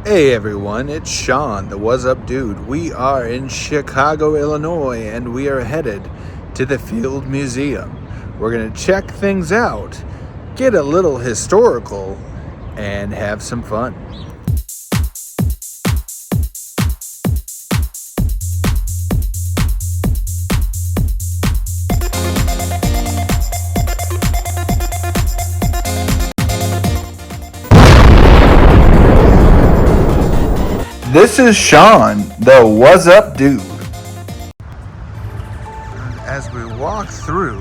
Hey everyone, it's Sean, the What's Up Dude. We are in Chicago, Illinois, and we are headed to the Field Museum. We're going to check things out, get a little historical, and have some fun. This is Sean, the What's Up Dude. As we walk through,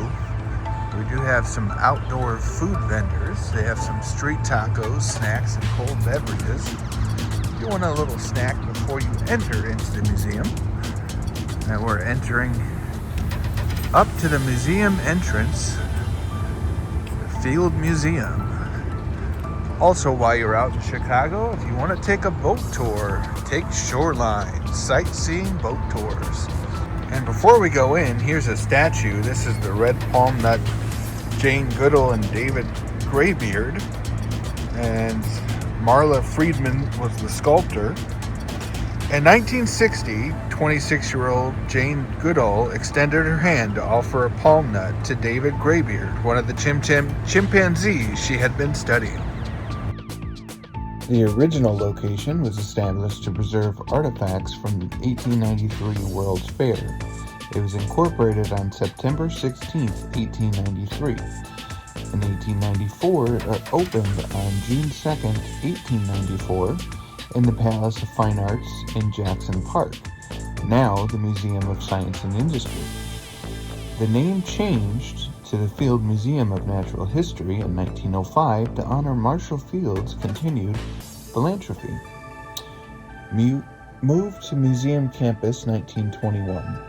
we do have some outdoor food vendors. They have some street tacos, snacks, and cold beverages. If you want a little snack before you enter into the museum. And we're entering up to the museum entrance, the Field Museum. Also, while you're out in Chicago, if you want to take a boat tour, take shoreline, sightseeing boat tours. And before we go in, here's a statue. This is the red palm nut Jane Goodall and David Graybeard. And Marla Friedman was the sculptor. In 1960, 26-year-old Jane Goodall extended her hand to offer a palm nut to David Graybeard, one of the chimpanzees she had been studying. The original location was established to preserve artifacts from the 1893 World's Fair. It was incorporated on September 16, 1893. In 1894, it opened on June 2, 1894, in the Palace of Fine Arts in Jackson Park, now the Museum of Science and Industry. The name changed to the Field Museum of Natural History in 1905 to honor Marshall Field's continued philanthropy. Moved to Museum Campus 1921.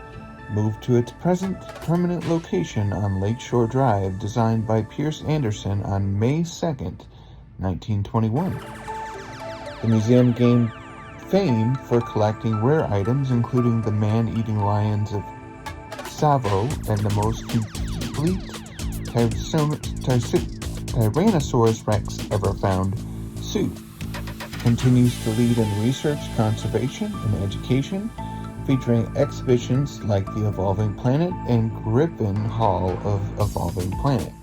Moved to its present permanent location on Lakeshore Drive, designed by Pierce Anderson on May 2nd, 1921. The museum gained fame for collecting rare items, including the man-eating lions of Tsavo and the most complete Tyrannosaurus Rex ever found, Sue. Continues to lead in research, conservation, and education, featuring exhibitions like The Evolving Planet and Griffin Hall of Evolving Planet.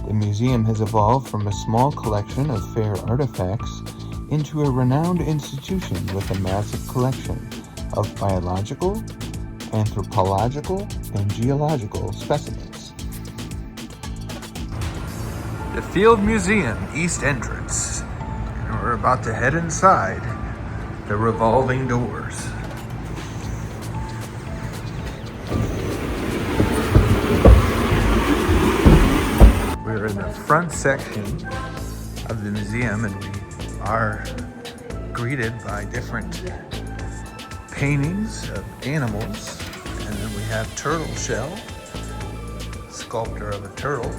The museum has evolved from a small collection of fair artifacts into a renowned institution with a massive collection of biological, anthropological, and geological specimens. The Field Museum East Entrance. And we're about to head inside the revolving doors. We're in the front section of the museum, and we are greeted by different paintings of animals. And then we have turtle shell, sculptor of a turtle.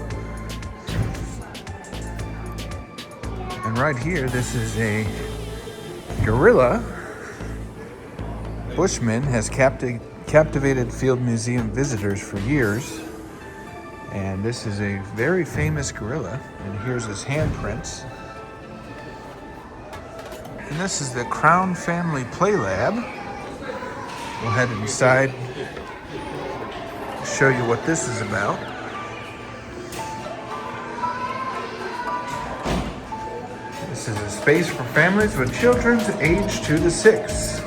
And right here, this is a gorilla. Bushman has captivated Field Museum visitors for years. And this is a very famous gorilla. And here's his handprints. And this is the Crown Family Play Lab. We'll head inside, show you what this is about. This is a space for families with children aged 2 to 6.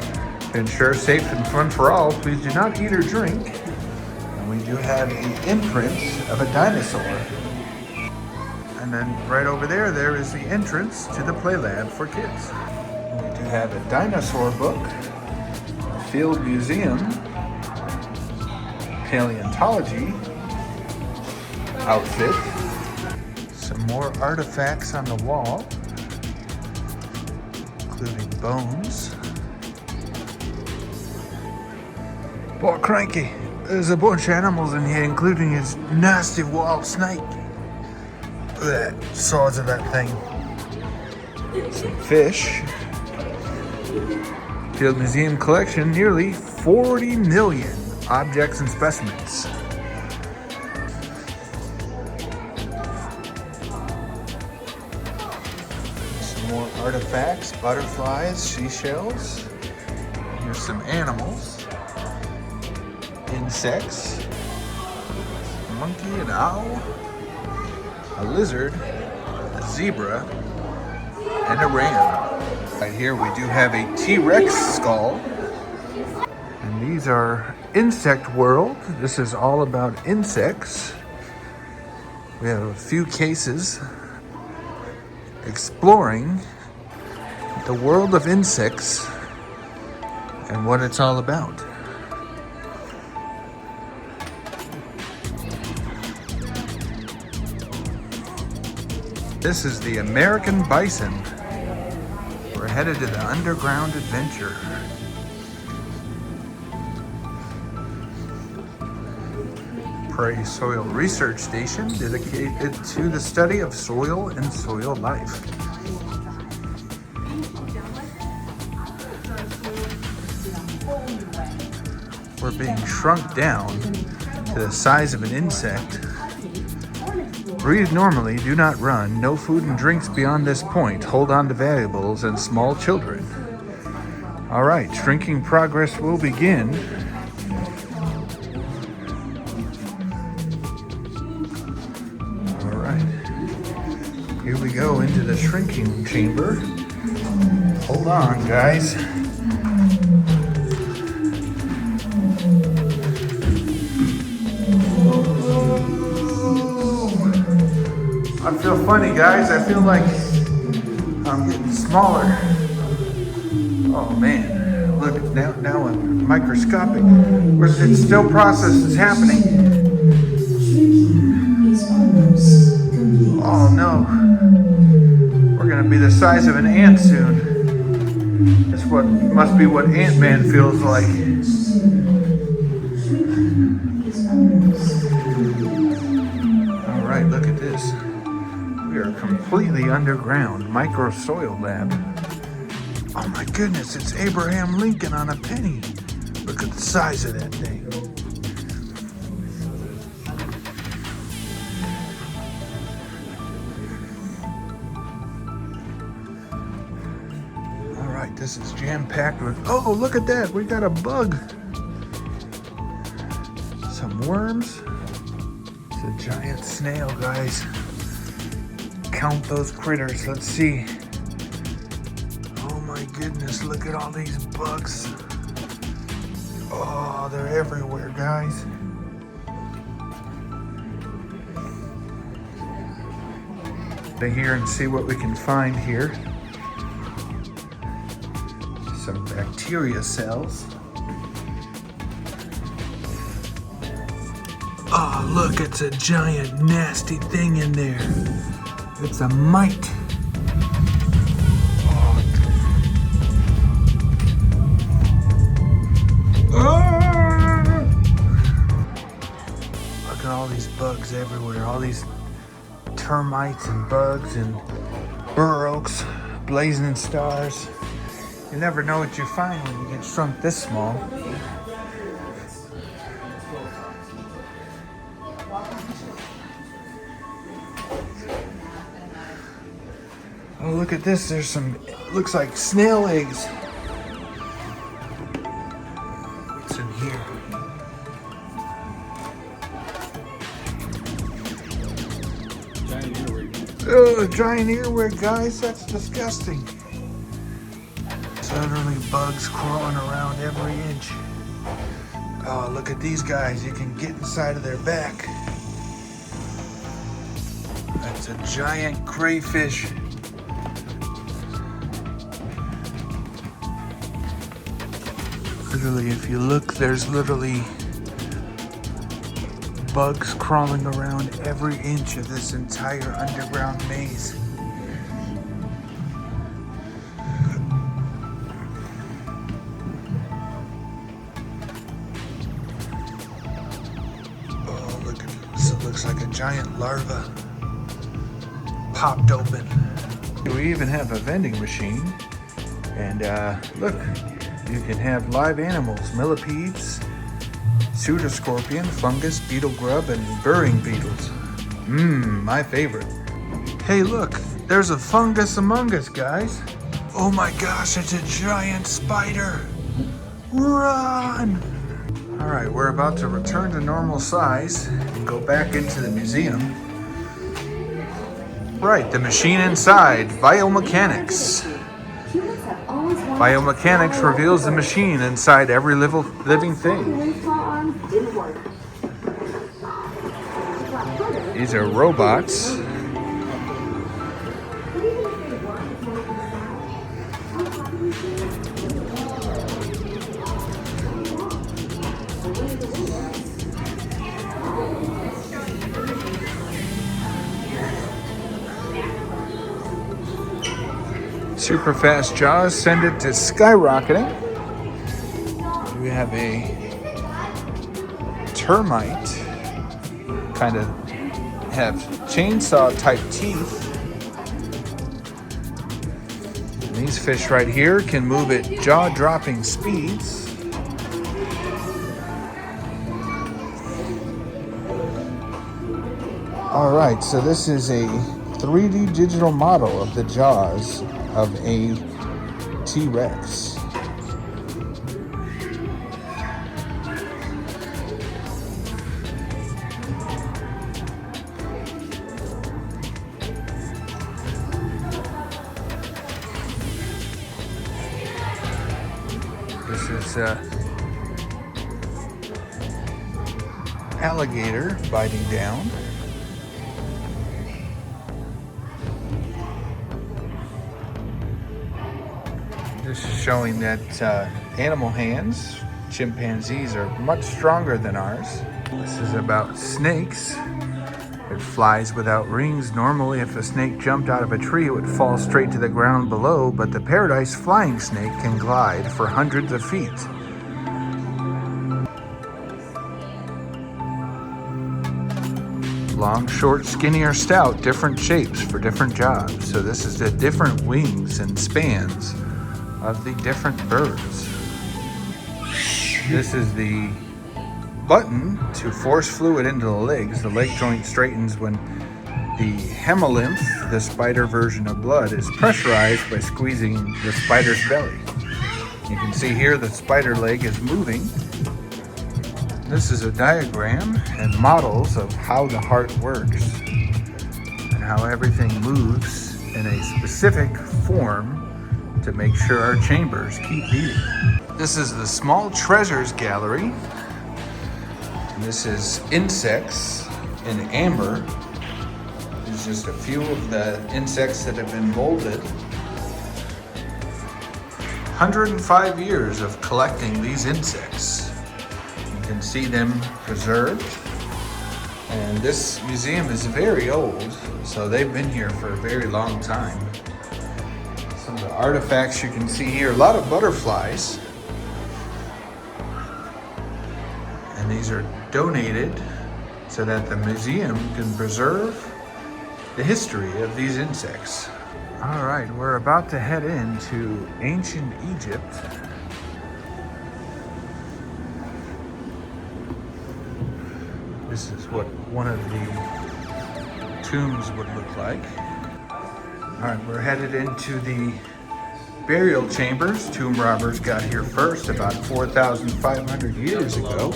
To ensure safe and fun for all, please do not eat or drink. And we do have the imprint of a dinosaur. And then right over there, there is the entrance to the play lab for kids. And we do have a dinosaur book, Field Museum, paleontology outfit, some more artifacts on the wall, including bones. Boy, cranky, there's a bunch of animals in here, including his nasty wild snake. Look at that size of that thing. Some fish. Field Museum collection, nearly 40 million objects and specimens. Some more artifacts, Butterflies, seashells. Here's some animals. Insects. A monkey, an owl, a lizard, a zebra, and a ram. Right here we do have a T-Rex skull. And these are insect world. This is all about insects. We have a few cases exploring the world of insects and what it's all about. This is the American bison. We're headed to the underground adventure. Prairie Soil Research Station dedicated to the study of soil and soil life. We're being shrunk down to the size of an insect. Breathe normally, do not run. No food and drinks beyond this point. Hold on to valuables and small children. All right, shrinking progress will begin. All right, here we go into the shrinking chamber. Hold on, guys. I feel funny, guys. I feel like I'm getting smaller. Oh man, look, now I'm microscopic. It's still process is happening. Oh no, we're gonna be the size of an ant soon. That's what must be what Ant-Man feels like. All right, look at this. We are completely underground. Micro soil lab. Oh my goodness, it's Abraham Lincoln on a penny. Look at the size of that thing. All right, this is jam-packed with, oh, look at that. We got a bug. Some worms. It's a giant snail, guys. Count those critters. Let's see. Oh my goodness, look at all these bugs. Oh, they're everywhere, guys. Stay here and see what we can find here. Some bacteria cells. Oh, look, it's a giant nasty thing in there. It's a mite. Look at all these bugs everywhere. All these termites and bugs and bur oaks, blazing stars. You never know what you find when you get shrunk this small. Oh, look at this. There's some, looks like snail eggs. What's in here? Giant earwig. Oh, a giant earwig, guys. That's disgusting. Suddenly bugs crawling around every inch. Oh, look at these guys. You can get inside of their back. That's a giant crayfish. Literally, if you look, there's literally bugs crawling around every inch of this entire underground maze. Oh, look at this. It looks like a giant larva popped open. We even have a vending machine. And look. You can have live animals, millipedes, pseudoscorpion, fungus, beetle grub, and burrowing beetles. My favorite. Hey look, there's a fungus among us, guys. Oh my gosh, it's a giant spider. Run! All right, we're about to return to normal size and go back into the museum. Right, the machine inside, Biomechanics. Biomechanics reveals the machine inside every living thing. These are robots. Super fast jaws send it to skyrocketing. We have a termite, kind of have chainsaw type teeth. And these fish right here can move at jaw-dropping speeds. All right, so this is a 3D digital model of the jaws of a T-Rex. This is alligator biting down. This is showing that animal hands, chimpanzees, are much stronger than ours. This is about snakes. It flies without rings. Normally, if a snake jumped out of a tree, it would fall straight to the ground below, but the paradise flying snake can glide for hundreds of feet. Long, short, skinny, or stout, different shapes for different jobs. So this is the different wings and spans of the different birds. This is the button to force fluid into the legs. The leg joint straightens when the hemolymph, the spider version of blood, is pressurized by squeezing the spider's belly. You can see here the spider leg is moving. This is a diagram and models of how the heart works and how everything moves in a specific form to make sure our chambers keep beating. This is the Small Treasures Gallery. And this is insects in amber. There's just a few of the insects that have been molded. 105 years of collecting these insects. You can see them preserved. And this museum is very old, so they've been here for a very long time. Some of the artifacts you can see here, a lot of butterflies. And these are donated so that the museum can preserve the history of these insects. All right, we're about to head into ancient Egypt. This is what one of the tombs would look like. All right, we're headed into the burial chambers. Tomb robbers got here first about 4,500 years ago.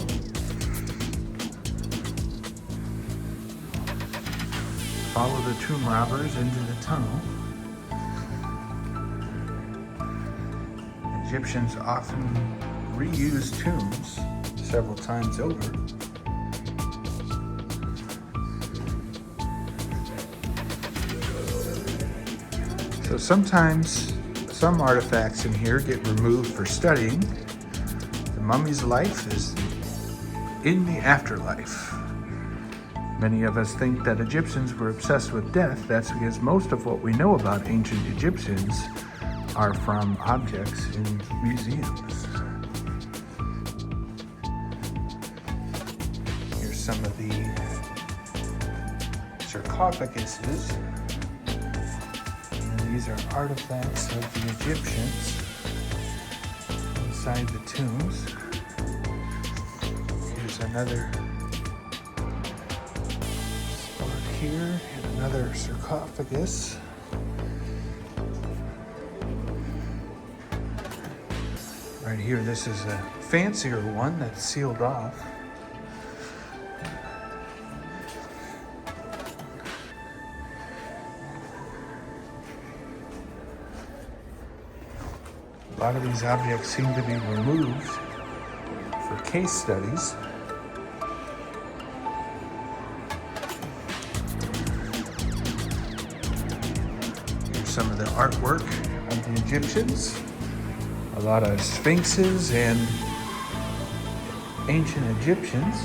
Follow the tomb robbers into the tunnel. Egyptians often reuse tombs several times over. So sometimes some artifacts in here get removed for studying. The mummy's life is in the afterlife. Many of us think that Egyptians were obsessed with death. That's because most of what we know about ancient Egyptians are from objects in museums. Here's some of the sarcophaguses. And these are artifacts of the Egyptians inside the tombs. Here's another here, and another sarcophagus. Right here, this is a fancier one that's sealed off. A lot of these objects seem to be removed for case studies. Here's some of the artwork of the Egyptians. A lot of sphinxes and ancient Egyptians.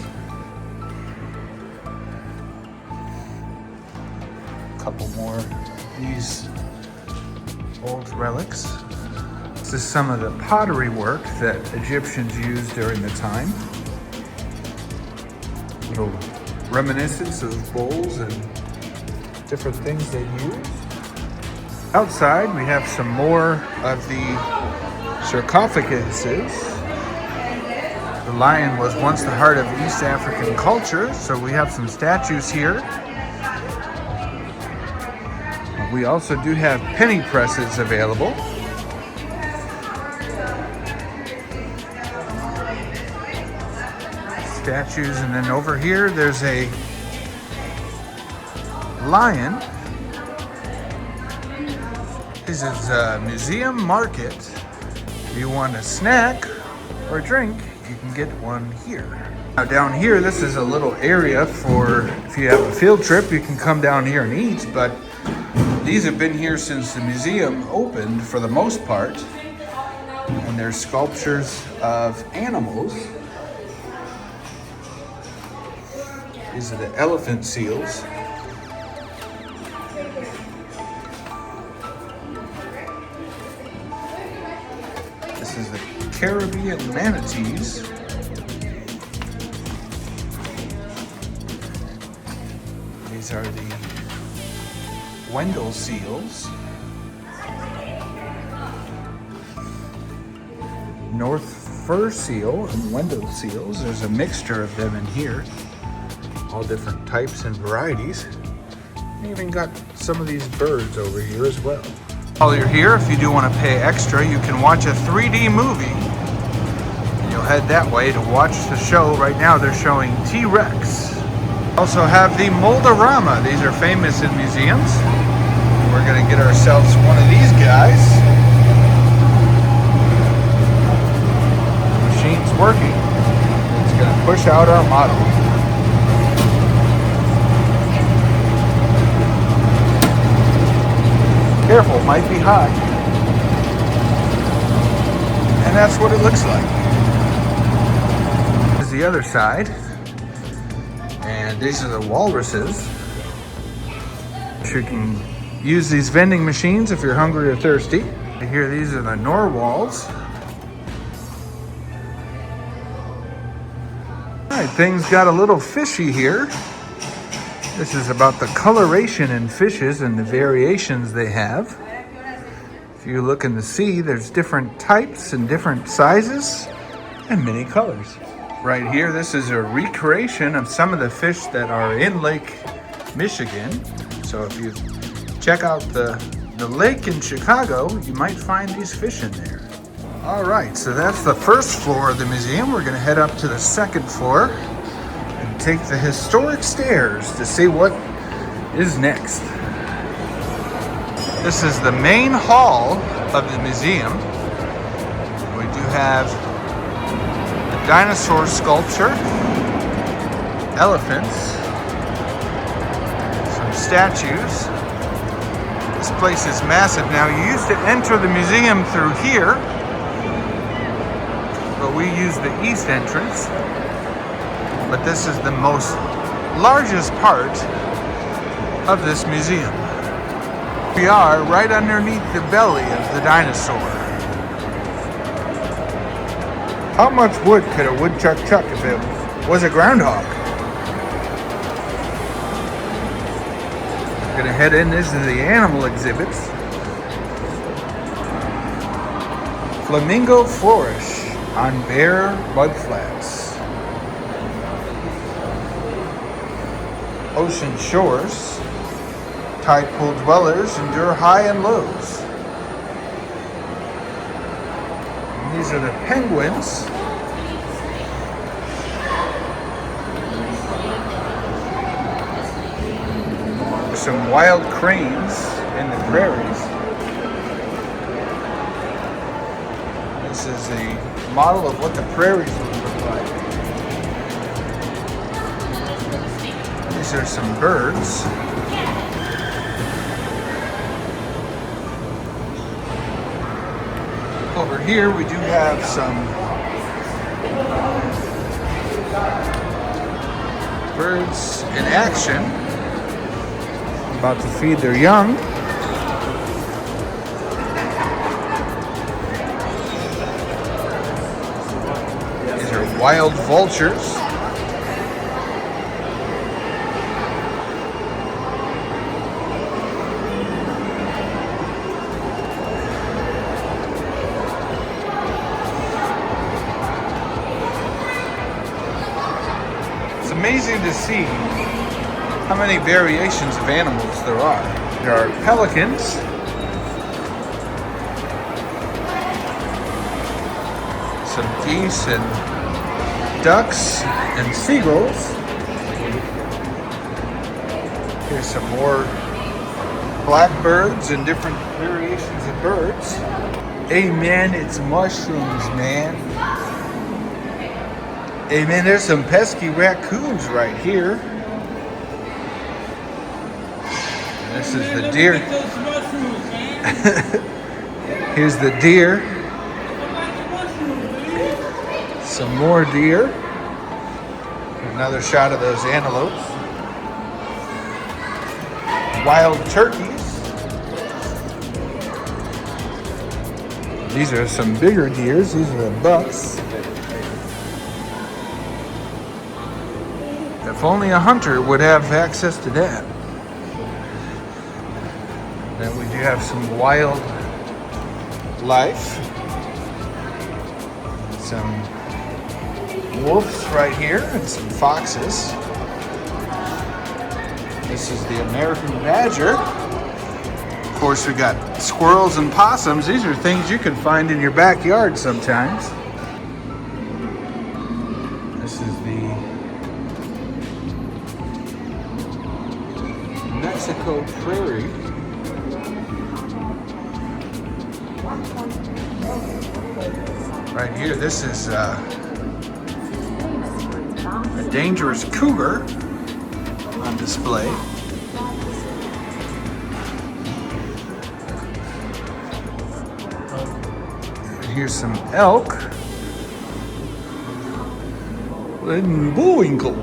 A couple more of these old relics. This is some of the pottery work that Egyptians used during the time. Little reminiscence of bowls and different things they used. Outside, we have some more of the sarcophaguses. The lion was once the heart of East African culture, so we have some statues here. We also do have penny presses available. Statues, and then over here there's a lion. This is a museum market. If you want a snack or a drink, you can get one here. Now down here, this is a little area for if you have a field trip, you can come down here and eat, but these have been here since the museum opened for the most part. And they're sculptures of animals. These are the elephant seals. This is the Caribbean manatees. These are the Wendell seals. North fur seal and Wendell seals. There's a mixture of them in here. All different types and varieties. And even got some of these birds over here as well. While you're here, if you do want to pay extra, you can watch a 3D movie. And you'll head that way to watch the show. Right now they're showing T-Rex. Also have the moldorama. These are famous in museums. We're gonna get ourselves one of these guys. The machine's working. It's gonna push out our model. Careful, might be high. And that's what it looks like. This is the other side. And these are the walruses. You can use these vending machines if you're hungry or thirsty. Here, these are the narwhals. All right, things got a little fishy here. This is about the coloration in fishes and the variations they have. If you look in the sea, there's different types and different sizes and many colors. Right here, this is a recreation of some of the fish that are in Lake Michigan. So if you check out the lake in Chicago, you might find these fish in there. All right, so that's the first floor of the museum. We're gonna head up to the second floor and take the historic stairs to see what is next. This is the main hall of the museum. We do have the dinosaur sculpture, elephants, some statues. This place is massive. Now, you used to enter the museum through here, but we use the east entrance. But this is the largest part of this museum. We are right underneath the belly of the dinosaur. How much wood could a woodchuck chuck if it was a groundhog? We're gonna head in. This is the animal exhibits. Flamingo flourish on bare mudflats. Ocean shores. Tide pool dwellers endure high and lows. These are the penguins. There's some wild cranes in the prairies. This is a model of what the prairies would look like. These are some birds. Over here we do have some birds in action, about to feed their young. These are wild vultures. It's amazing to see how many variations of animals there are. There are pelicans, some geese and ducks and seagulls. Here's some more blackbirds and different variations of birds. Hey man, it's mushrooms, man. Hey man, there's some pesky raccoons right here. And this is the deer. Here's the deer. Some more deer. Another shot of those antelopes. Wild turkeys. These are some bigger deers. These are the bucks. If only a hunter would have access to that. Then we do have some wild life. Some wolves right here and some foxes. This is the American badger. Of course, we got squirrels and possums. These are things you can find in your backyard sometimes. This is the Mexico prairie. Right here, this is a dangerous cougar on display. Here's some elk and bullwinkle.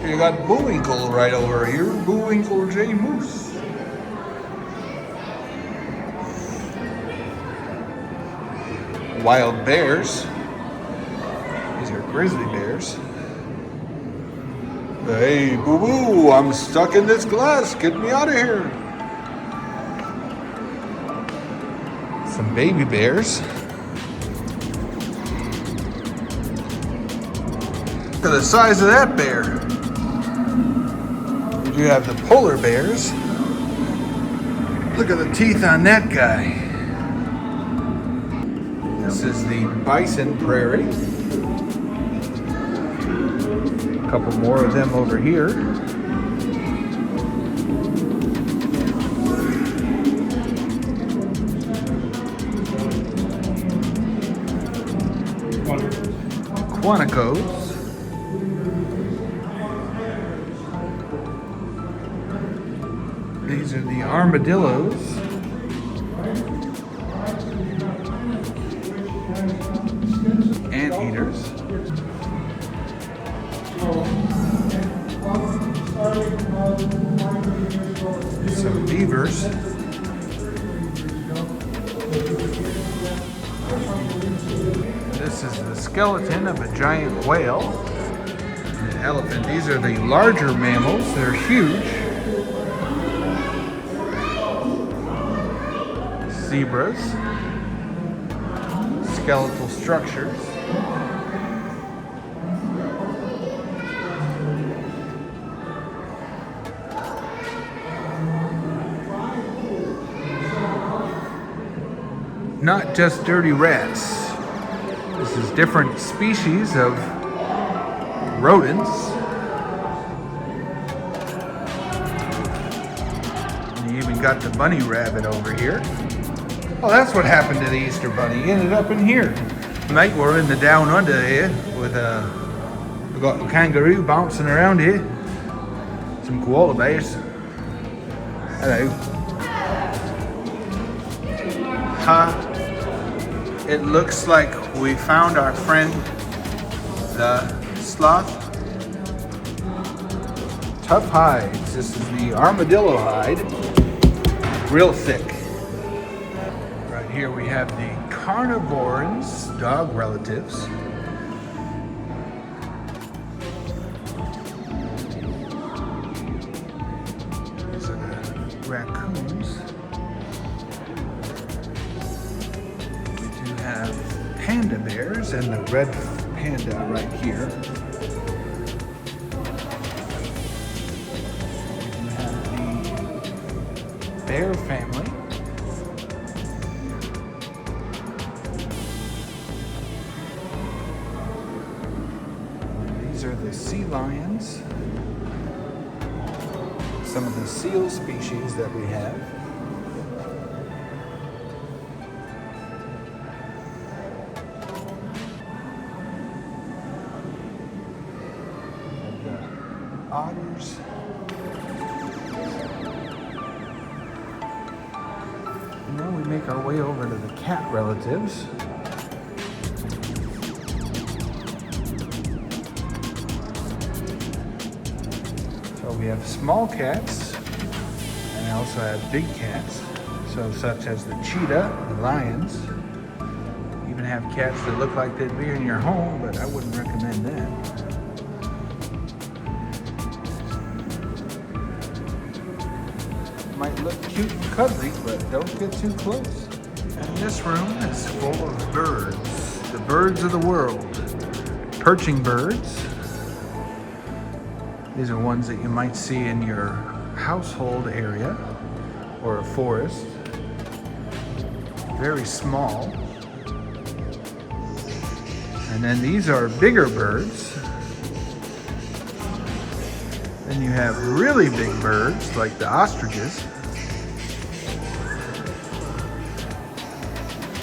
You got bullwinkle right over here, bullwinkle J moose. Wild bears. These are grizzly bears. Hey, boo-boo, I'm stuck in this glass. Get me out of here. Some baby bears. Look at the size of that bear. You have the polar bears. Look at the teeth on that guy. This is the bison prairie. A couple more of them over here. Quanticos. These are the armadillos. Anteaters. Some beavers. This is the skeleton of a giant whale. An elephant. These are the larger mammals. They're huge. Zebras. Skeletal structures. not just dirty rats. This is different species of rodents. And you even got the bunny rabbit over here. Oh, that's what happened to the Easter bunny. He ended up in here. Tonight we're in the down under here with we've got a kangaroo bouncing around here. Some koala bears. Hello. It looks like we found our friend, the sloth. Tough hides. This is the armadillo hide. Real thick. Right here we have the carnivores, dog relatives. These are the raccoons. Panda bears and the red panda right here. We have the bear family. These are the sea lions. Some of the seal species that we have. Otters. And now we make our way over to the cat relatives. So we have small cats, and I also have big cats, so such as the cheetah, the lions. Even have cats that look like they'd be in your home, but I wouldn't recommend that. Might look cute and cuddly, but don't get too close. And this room is full of birds. The birds of the world. Perching birds. These are ones that you might see in your household area or a forest. Very small. And then these are bigger birds. Then you have really big birds like the ostriches.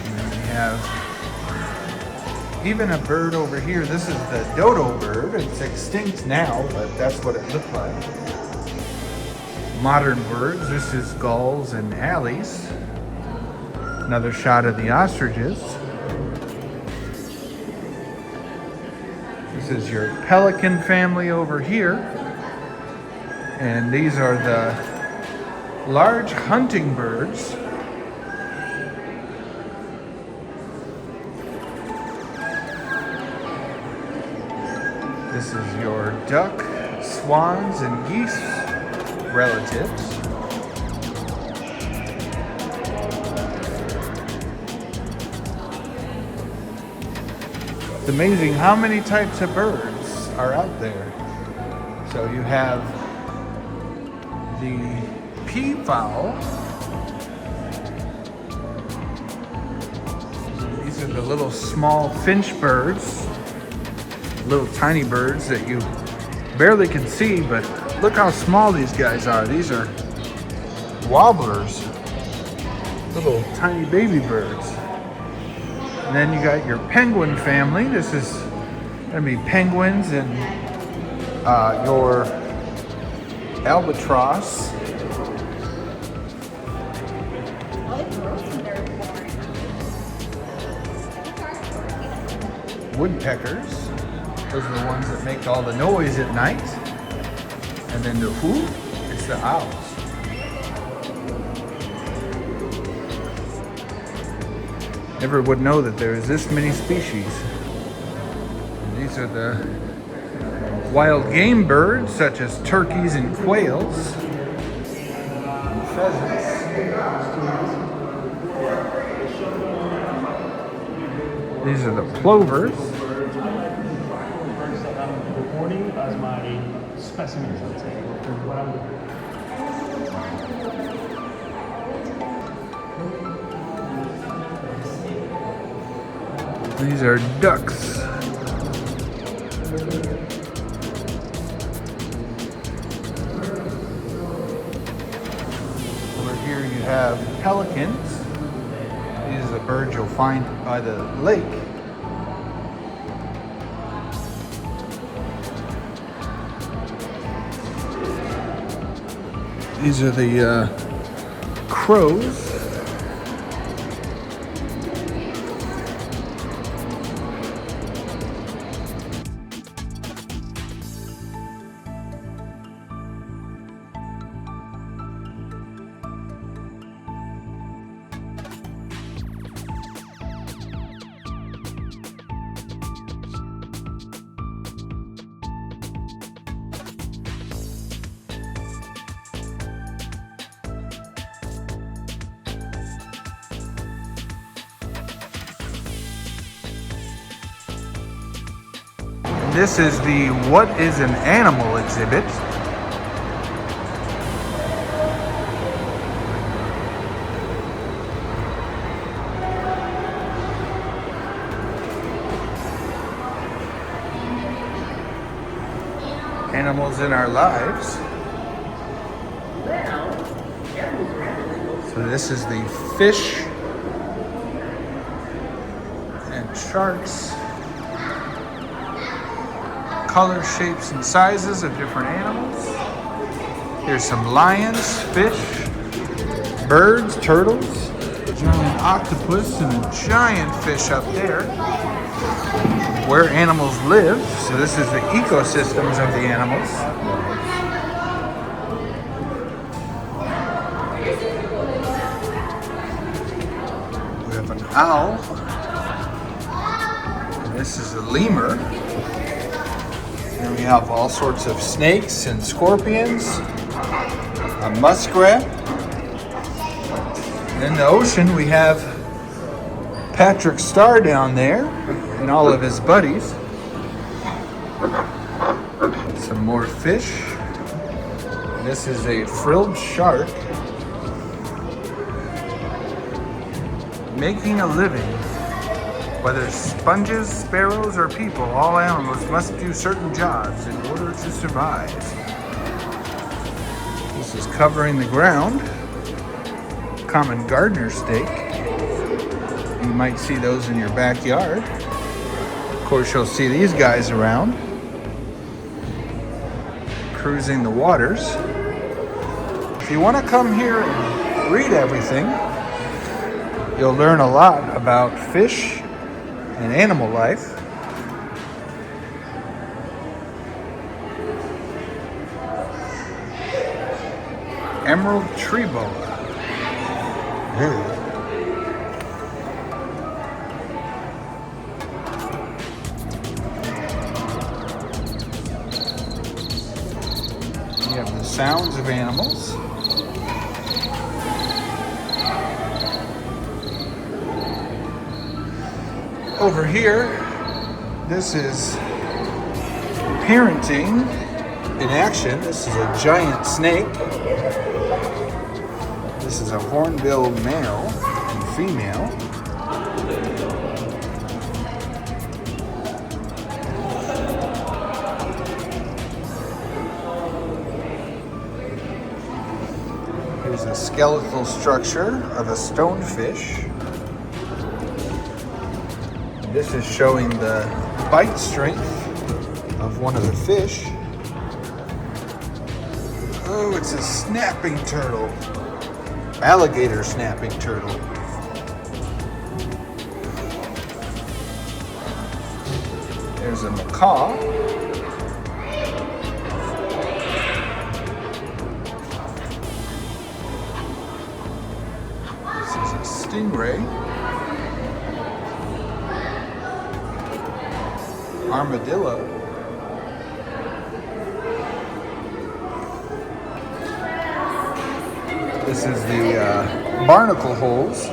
And then we have even a bird over here. This is the dodo bird. It's extinct now, but that's what it looked like. Modern birds. This is gulls and alleys. Another shot of the ostriches. This is your pelican family over here. And these are the large hunting birds. This is your duck, swans, and geese relatives. It's amazing how many types of birds are out there. So you have the peafowl. These are the little small finch birds, little tiny birds that you barely can see, but look how small these guys are. These are warblers, little tiny baby birds. And then you got your penguin family. This is gonna be penguins and your albatross. Woodpeckers. Those are the ones that make all the noise at night. And then the who? It's the owls. Never would know that there is this many species. And these are the wild game birds, such as turkeys and quails, and pheasants. These are the plovers. Recording as my specimens, let's say, what I'm doing. These are ducks. Over here you have pelicans. These are the birds you'll find by the lake. These are the crows. This is the What is an Animal exhibit. Animals in our lives. So this is the fish and sharks. Colors, shapes, and sizes of different animals. Here's some lions, fish, birds, turtles, a giant octopus, and a giant fish up there. Where animals live. So this is the ecosystems of the animals. We have an owl. And this is a lemur. And we have all sorts of snakes and scorpions, a muskrat. In the ocean, we have Patrick Star down there and all of his buddies. Some more fish. This is a frilled shark making a living. Whether sponges, sparrows, or people, all animals must do certain jobs in order to survive. This is covering the ground. Common gardener snake. You might see those in your backyard. Of course, you'll see these guys around, cruising the waters. If you want to come here and read everything, you'll learn a lot about fish and animal life. Emerald tree boa. You have the sounds of animals. Over here, this is parenting in action. This is a giant snake. This is a hornbill male and female. Here's a skeletal structure of a stonefish. This is showing the bite strength of one of the fish. Oh, it's a snapping turtle. Alligator snapping turtle. There's a macaw. This is a stingray. Armadillo. This is the barnacle holes.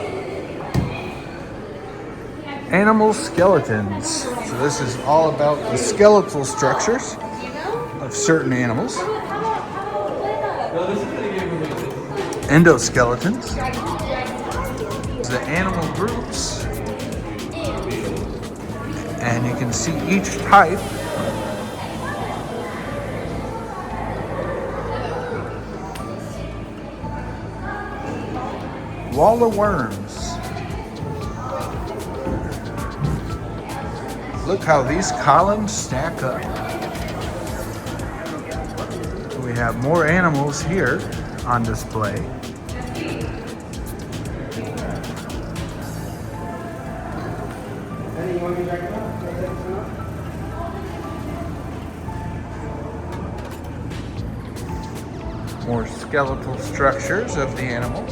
Animal skeletons. So this is all about the skeletal structures of certain animals. Endoskeletons. The animal groups. can see each type. Wall of worms. Look how these columns stack up. We have more animals here on display. More skeletal structures of the animals.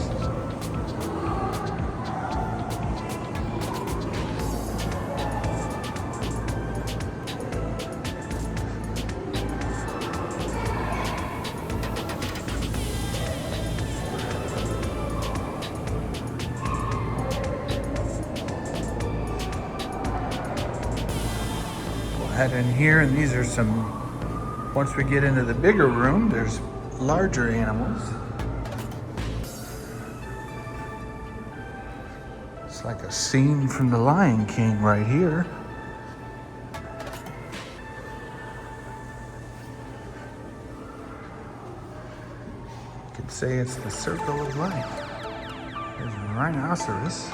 Head in here, and these are some, once we get into the bigger room, there's larger animals. It's like a scene from The Lion King right here. You could say it's the circle of life. There's a rhinoceros.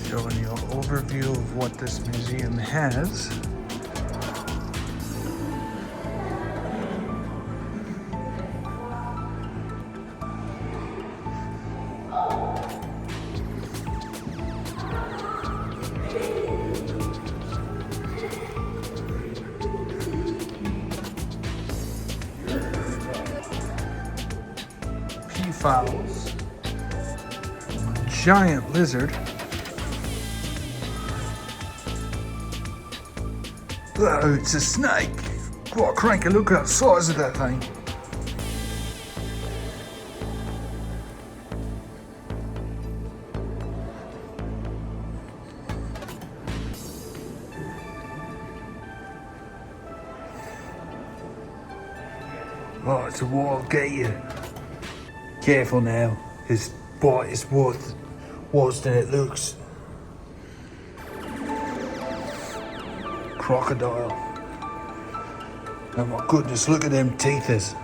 Showing you an overview of what this museum has. Peafowls, giant lizard. Oh, it's a snake. What a cranky, look at the size of that thing. Oh, it's a wild gator. Careful now, his bite is worse than it looks. Crocodile. Oh my goodness, look at them teethers.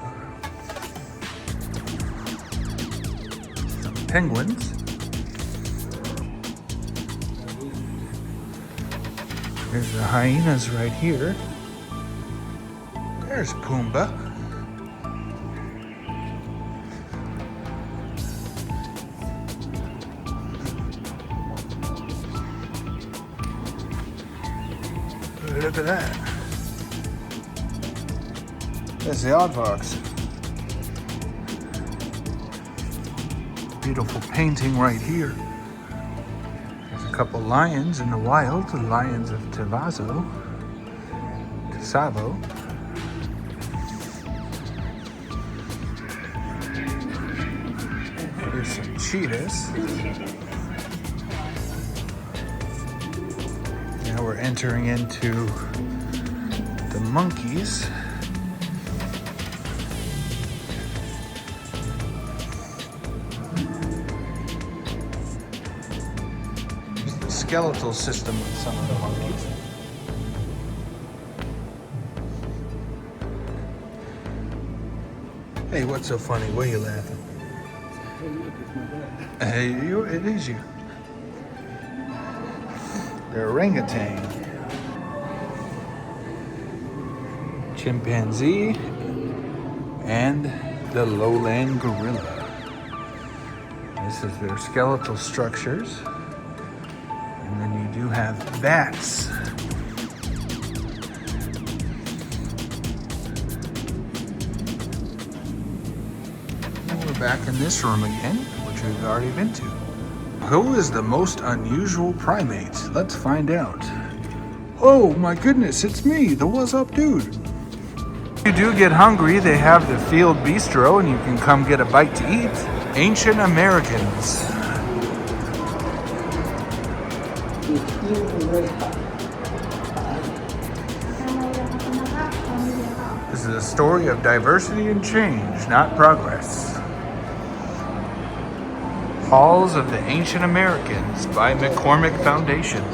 Some penguins. There's the hyenas right here. There's Pumbaa. Look at that. There's the aardvarks. Beautiful painting right here. There's a couple lions in the wild, the lions of Tsavo. There's some cheetahs. Now we're entering into the monkeys. Here's the skeletal system of some of the monkeys. Hey, what's so funny? Why are you laughing? Hey, it is you. The orangutan, chimpanzee, and the lowland gorilla. This is their skeletal structures. And then you do have bats. And we're back in this room again, which we've already been to. Who is the most unusual primate? Let's find out. Oh my goodness, it's me, the What's Up Dude. If you do get hungry, they have the Field Bistro and you can come get a bite to eat. Ancient Americans. This is a story of diversity and change, not progress. Halls of the Ancient Americans by McCormick Foundation.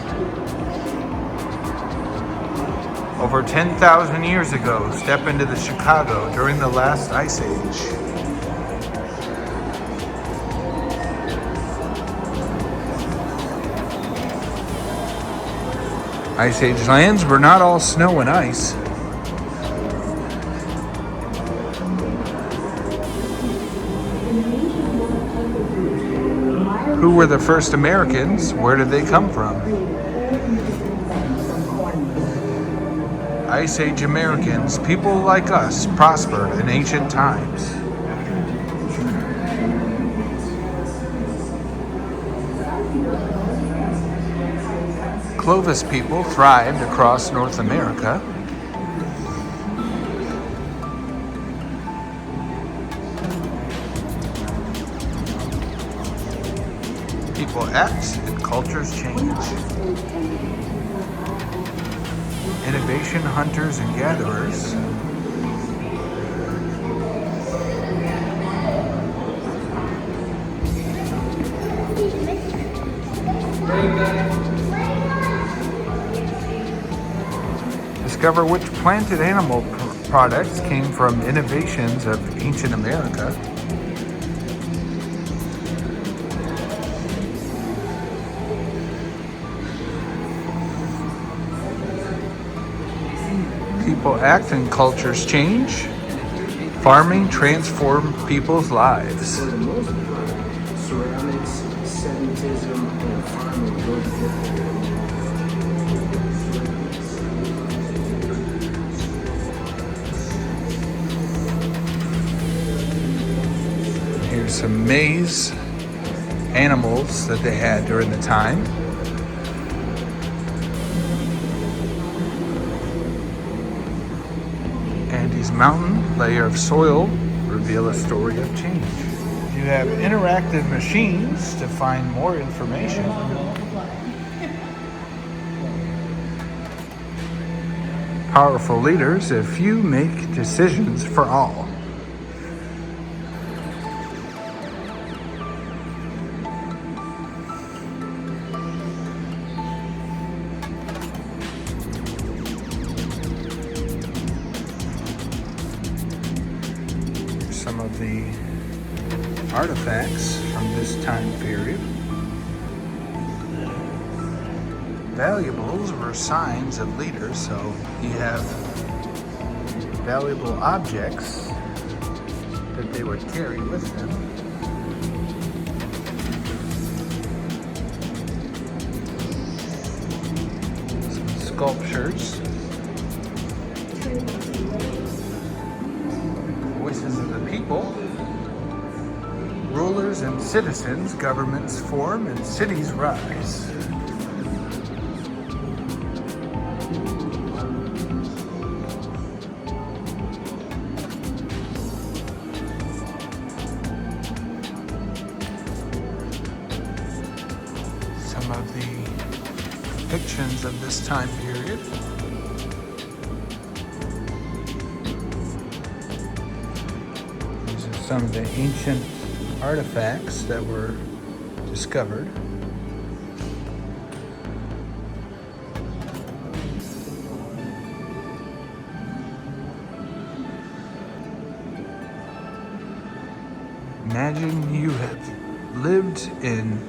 Over 10,000 years ago, step into the Chicago during the last Ice Age. Ice Age lands were not all snow and ice. Who were the first Americans? Where did they come from? Ice Age Americans, people like us, prospered in ancient times. Clovis people thrived across North America. People act and cultures change. Innovation hunters and gatherers. Discover which planted animal products came from innovations of ancient America. People act and cultures change. Farming transformed people's lives. For the most part, ceramics, sedentism, and farming go together. Here's some maize animals that they had during the time. Andes Mountain, layer of soil, reveal a story of change. You have interactive machines to find more information. Powerful leaders, if you make decisions for all. Some of the artifacts from this time period. Valuables were signs of leaders, so you have valuable objects that they would carry with them. Some sculptures. Voices of the people. Rulers and citizens, governments form and cities rise. Some of the depictions of this time period. These are some of the ancient artifacts that were discovered. Imagine you have lived in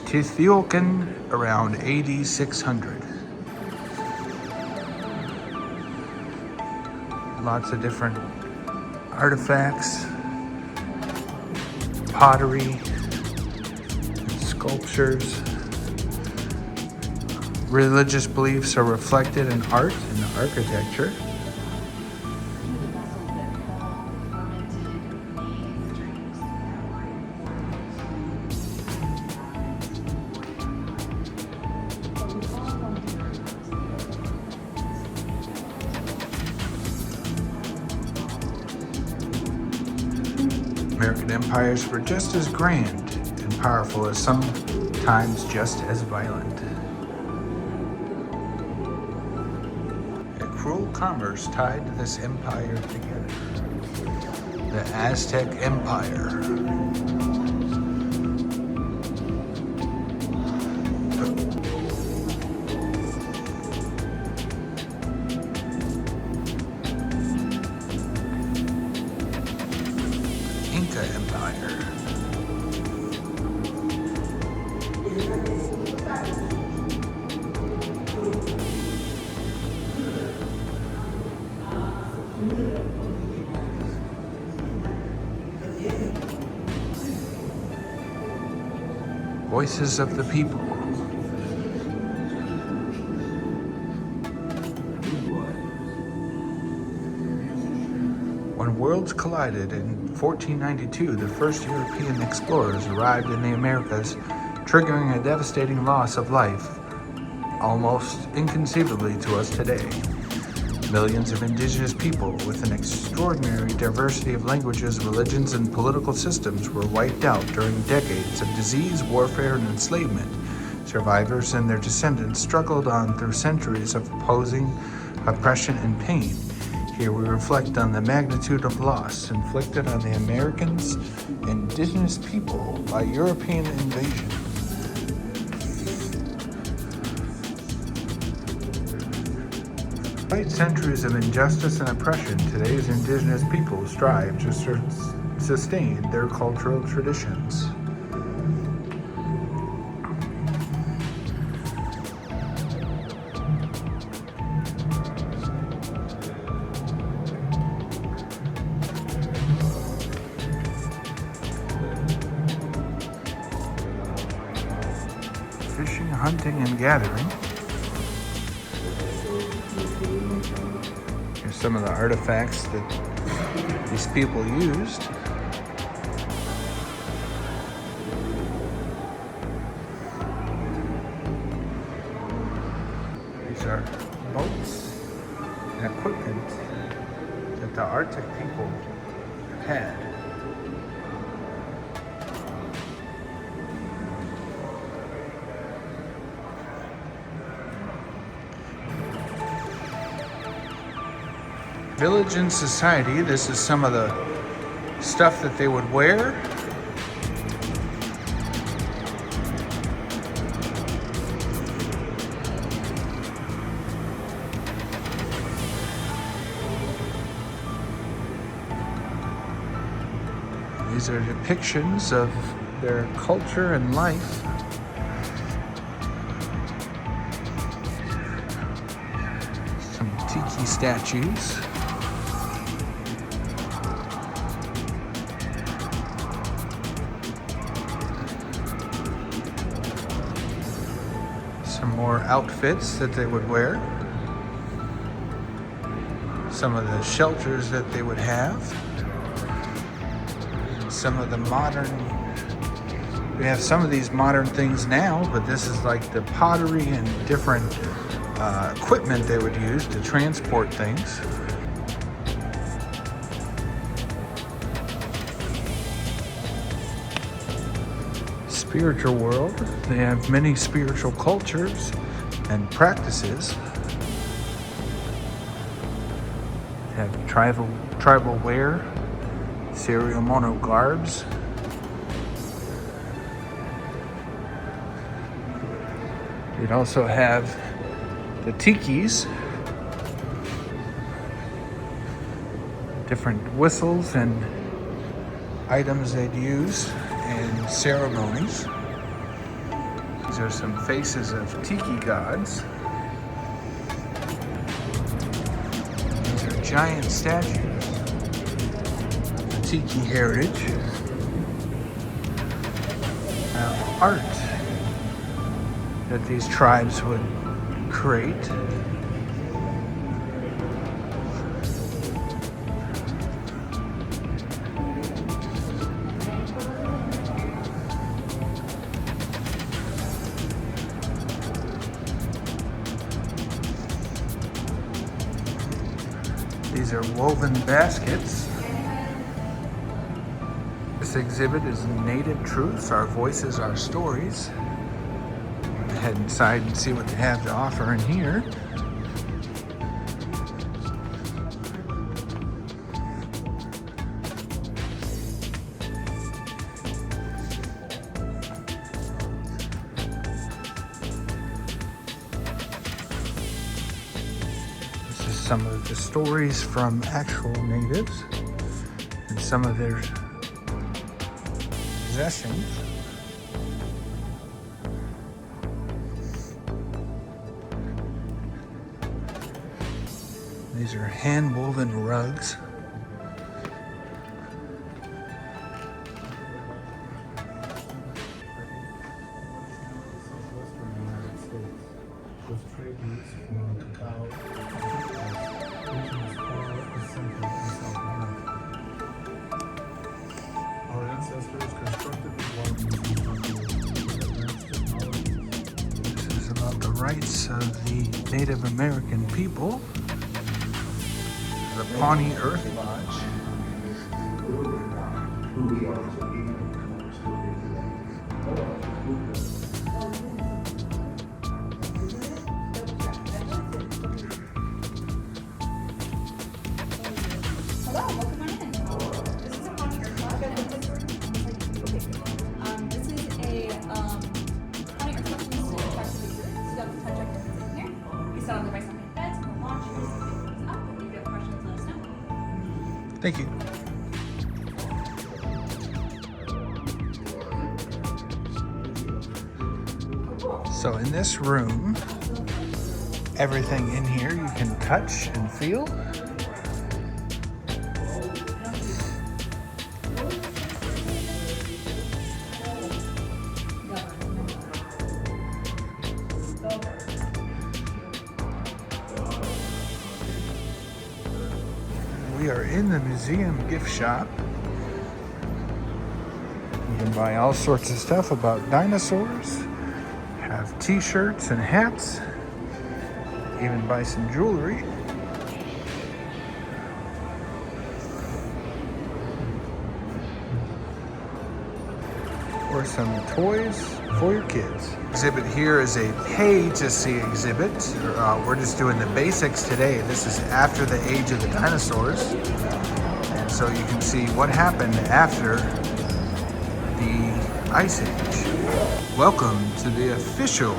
Teotihuacan around AD 600. Lots of different artifacts, pottery, sculptures. Religious beliefs are reflected in art and architecture. empires were just as grand and powerful as sometimes just as violent. A cruel commerce tied this empire together. The Aztec Empire. Inca Empire. Voices of the people. When worlds collided in 1492, the first European explorers arrived in the Americas, triggering a devastating loss of life, almost inconceivably to us today. Millions of indigenous people with an extraordinary diversity of languages, religions, and political systems were wiped out during decades of disease, warfare, and enslavement. Survivors and their descendants struggled on through centuries of oppression, and pain. Here we reflect on the magnitude of loss inflicted on the Americans, indigenous people, by European invasion. Despite centuries of injustice and oppression, today's indigenous people strive to sustain their cultural traditions. Fishing, hunting, and gathering. Here's some of the artifacts that these people used. These are boats and equipment that the Arctic people had. Village and society, this is some of the stuff that they would wear. These are depictions of their culture and life. Some tiki statues. Some more outfits that they would wear. Some of the shelters that they would have. Some of the we have some of these modern things now, but this is like the pottery and different equipment they would use to transport things. Spiritual world, they have many spiritual cultures and practices. They have tribal wear, ceremonial garbs. You'd also have the tikis, different whistles and items they'd use in ceremonies. These are some faces of tiki gods. These are giant statues of tiki heritage. Art that these tribes would create. These are woven baskets. This This exhibit is Native Truths, Our Voices, Our Stories. I'm gonna head inside and see what they have to offer in here. This is some of the stories from actual natives and some of their possessions. These are hand-woven rugs. Our ancestors constructed This is about the rights of the Native American people. The Pawnee Earth Lodge. Hello, welcome on in. This is a Pawnee Earth Lodge. This is a Pawnee Earth Lodge so you have to touch up everything here. You sit on the right side of the beds and the launch is up. If you have questions, let us know. Thank you. So in this room, everything in here you can touch and feel. We are in the museum gift shop. You can buy all sorts of stuff about dinosaurs, have t-shirts and hats, even buy some jewelry. Or some toys for your kids. Exhibit here is a pay-to-see exhibit. We're just doing the basics today. This is after the age of the dinosaurs. And so you can see what happened after the Ice Age. Welcome to the official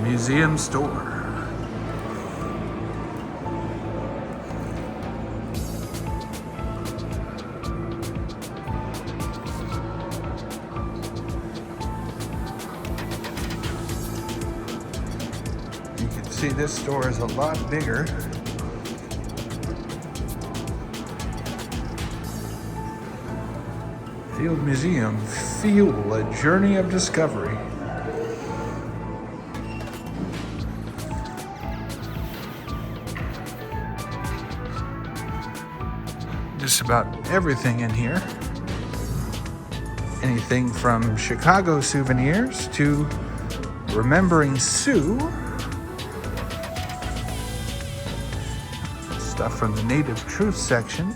museum store. You can see this store is a lot bigger. Field Museum, Fuel, a journey of discovery. Just about everything in here. Anything from Chicago souvenirs to Remembering Sioux. Stuff from the Native Truth section.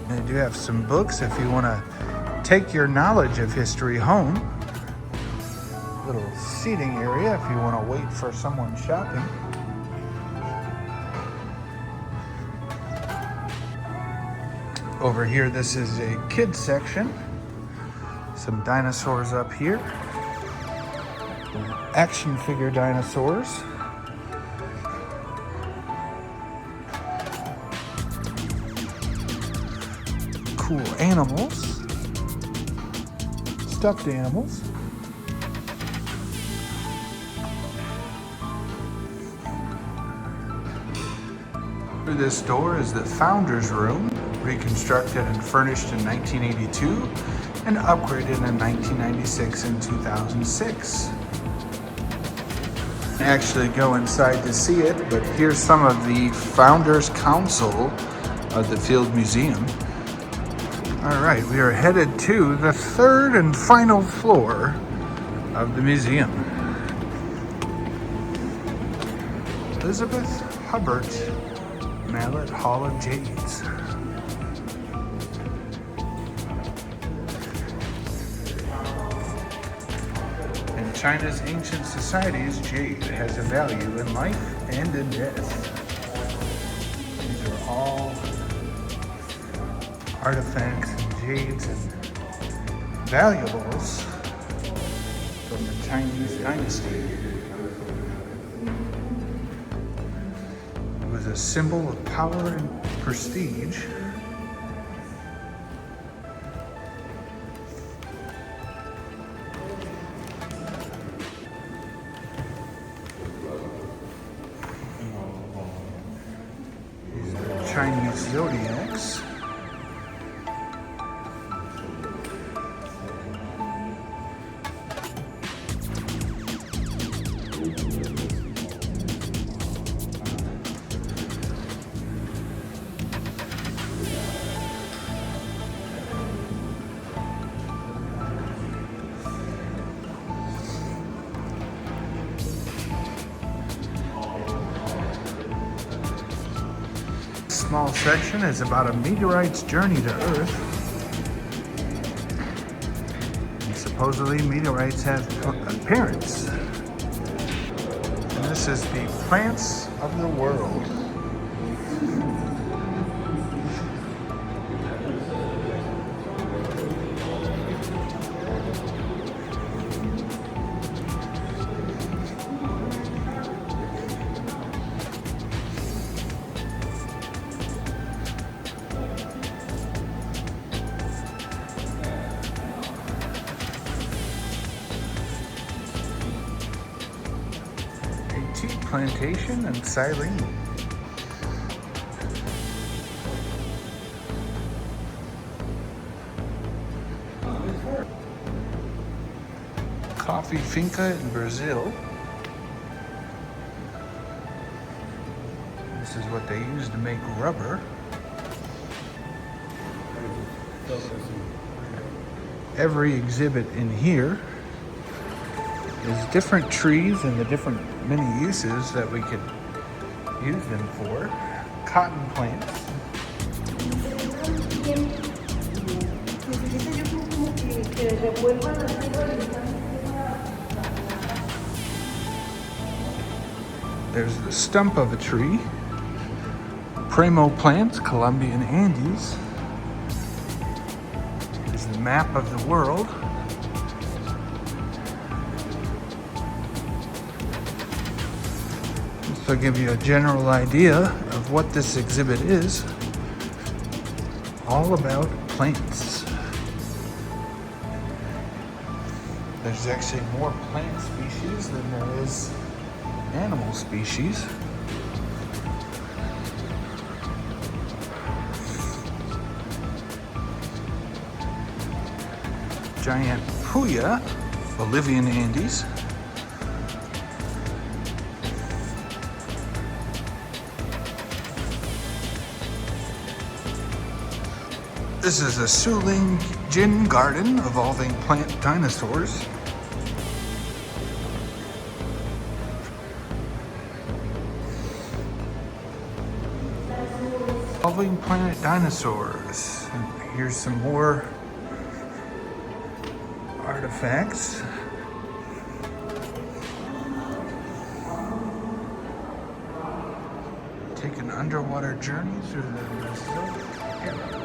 They do have some books if you want to take your knowledge of history home. Little seating area if you want to wait for someone shopping. Over here, this is a kids section. Some dinosaurs up here. Action figure dinosaurs. Cool animals. Stuffed animals. Through this door is the Founder's Room, reconstructed and furnished in 1982 and upgraded in 1996 and 2006. Actually go inside to see it, but here's some of the Founders Council of the Field Museum. All right, we are headed to the third and final floor of the museum. Elizabeth Hubbards Mallet Hall of Jades. In China's ancient societies, jade has a value in life and in death. These are all artifacts and jades and valuables from the Chinese dynasty. It was a symbol of power and prestige. These are Chinese zodiacs. Small section is about a meteorite's journey to Earth. And supposedly meteorites have parents. And this is the plants of the world. Tea plantation and xylene. Coffee finca in Brazil. This is what they use to make rubber. Every exhibit in here is different trees and the different many uses that we could use them for. Cotton plants. There's the stump of a tree. Primo plants, Colombian Andes. There's the map of the world. So give you a general idea of what this exhibit is. All about plants. There's actually more plant species than there is animal species. Giant puya, Bolivian Andes. This is a Suling Jin garden evolving plant dinosaurs. Evolving planet dinosaurs. And here's some more artifacts. Take an underwater journey through the Brazil area.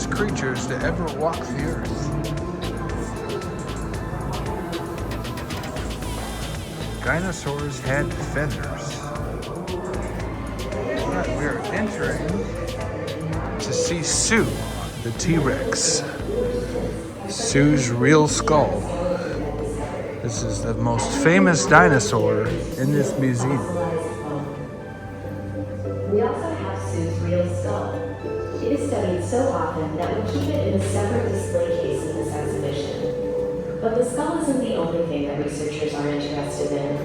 largest creatures to ever walk the earth. Dinosaurs had feathers. But we're entering to see Sue, the T-Rex. Sue's real skull. This is the most famous dinosaur in this museum. We also have Sue's real skull. It is studied so often that we keep it in a separate display case in this exhibition. But the skull isn't the only thing that researchers are interested in.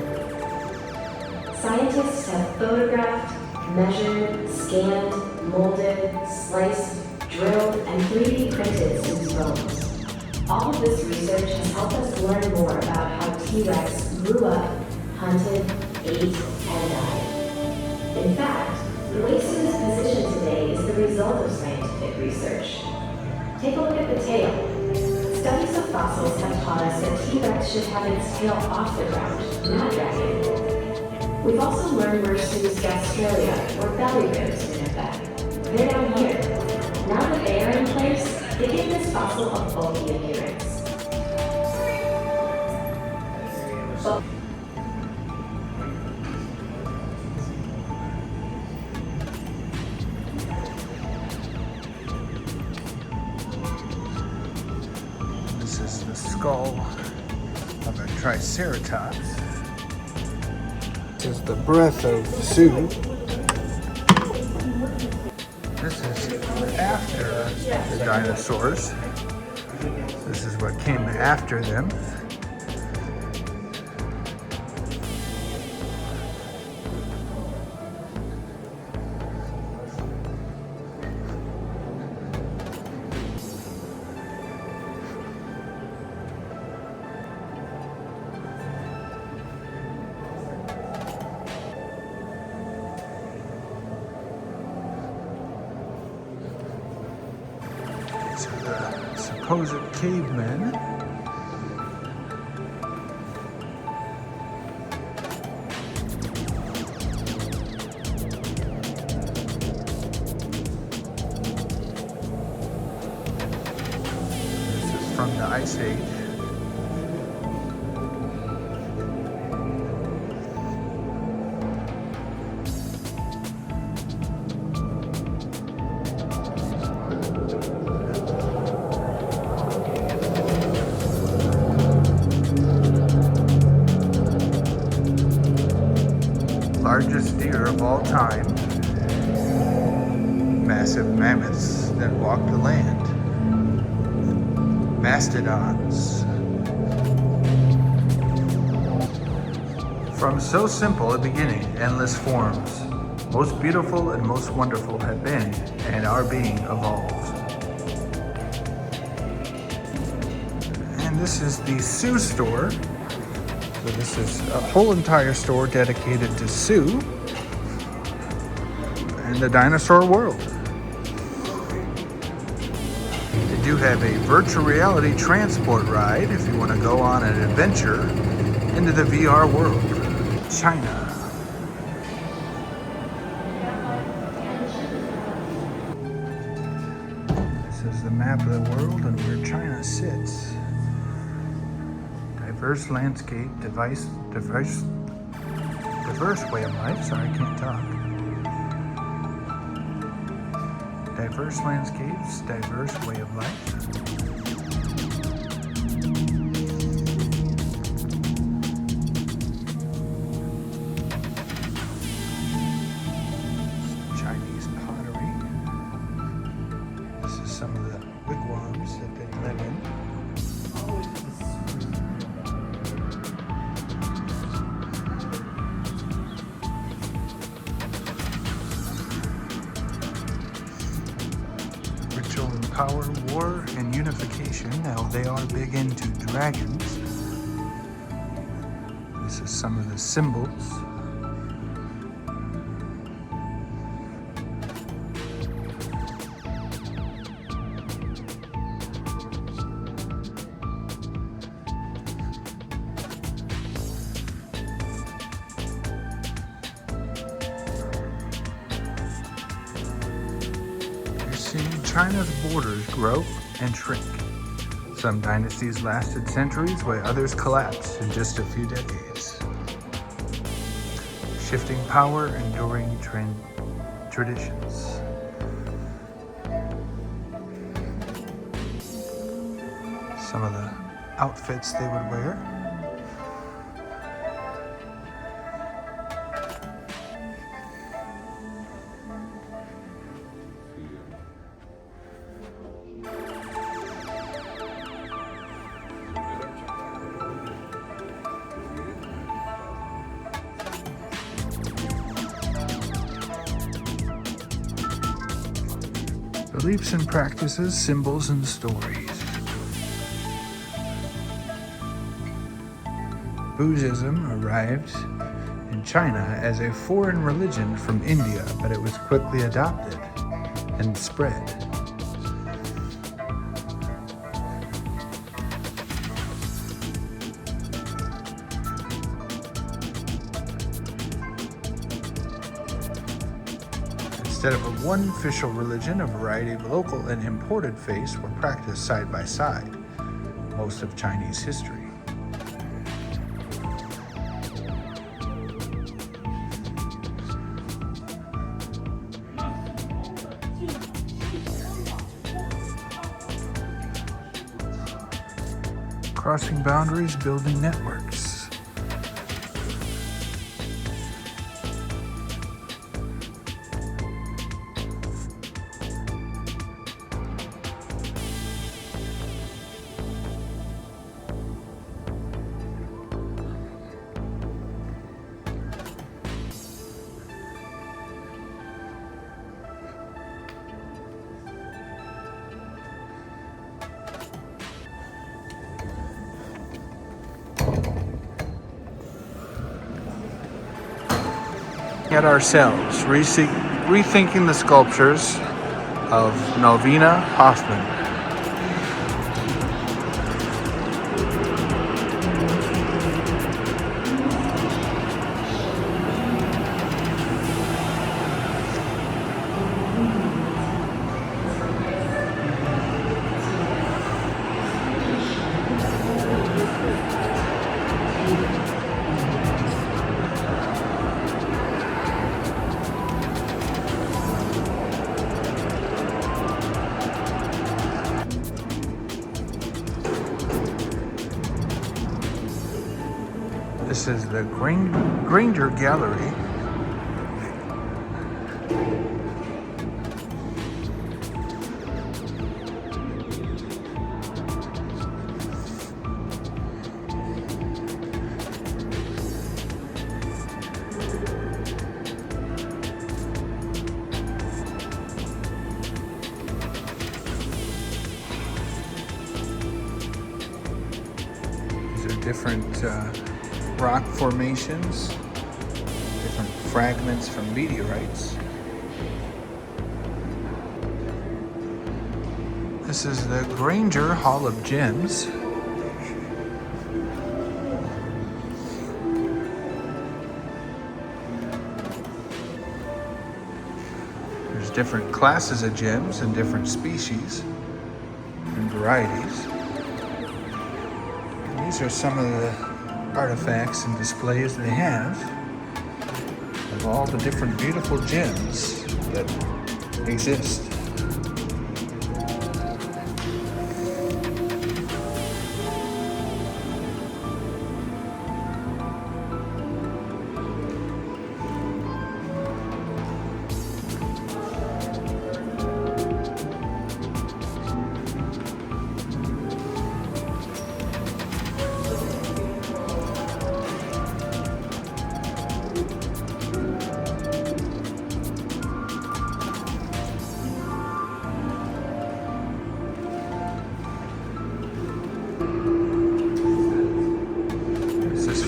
Scientists have photographed, measured, scanned, molded, sliced, drilled, and 3D printed Sue's bones. All of this research has helped us learn more about how T-Rex grew up, hunted, ate, and died. In fact, the way Sue is positioned today is the result of scientific research. Take a look at the tail. Studies of fossils have taught us that T-Rex should have its tail off the ground, not dragging. We've also learned where Sue's gastralia, or belly ribs, are in effect. They're down here. Now that they are in place, they give this fossil a bulky appearance. This is the skull of a triceratops. This is the breath of Sue. This is after the dinosaurs. This is what came after them. These are the supposed cavemen. This is from the Ice Age. Largest deer of all time. Massive mammoths that walk the land. Mastodons. From so simple a beginning, endless forms, most beautiful and most wonderful have been and are being evolved. And this is the Sue store. So this is a whole entire store dedicated to Sue and the dinosaur world. They do have a virtual reality transport ride if you want to go on an adventure into the VR world. China. This is the map of the world and where China sits. Diverse landscape, diverse way of life. Sorry, I can't talk. Diverse landscapes, diverse way of life. Chinese pottery. This is some of the wigwams that they live in. Ritual and power, war and unification. Now they are big into dragons. This is some of the symbols. Seeing China's borders grow and shrink. Some dynasties lasted centuries, while others collapsed in just a few decades. Shifting power, enduring traditions. Some of the outfits they would wear. Beliefs and practices, symbols and stories. Buddhism arrived in China as a foreign religion from India, but it was quickly adopted and spread. Instead of one official religion, a variety of local and imported faiths were practiced side by side most of Chinese history. Crossing boundaries, building networks. At ourselves, rethinking the sculptures of Novena Hoffman. This is the Granger Gallery. These are different rock formations, different fragments from meteorites. This is the Granger Hall of Gems. There's different classes of gems and different species and varieties. And these are some of the artifacts and displays they have of all the different beautiful gems that exist.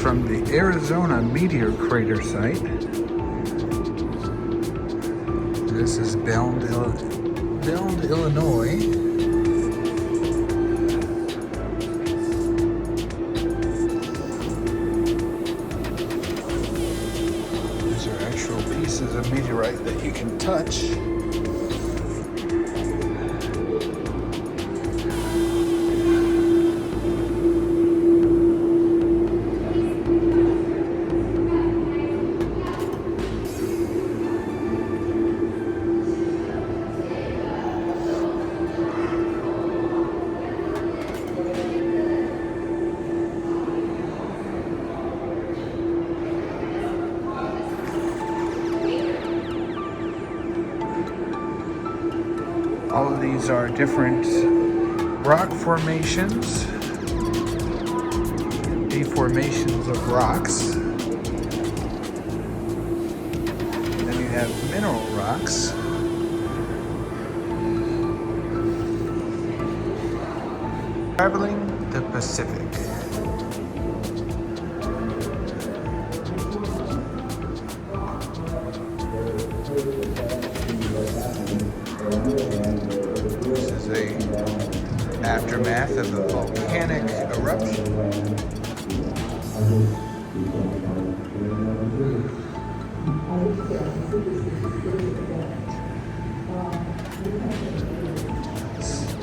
From the Arizona meteor crater site. This is Bend, Illinois. These are actual pieces of meteorite that you can touch. These are different rock formations, deformations of rocks. Then you have mineral rocks. Traveling the Pacific. This is the aftermath of a volcanic eruption.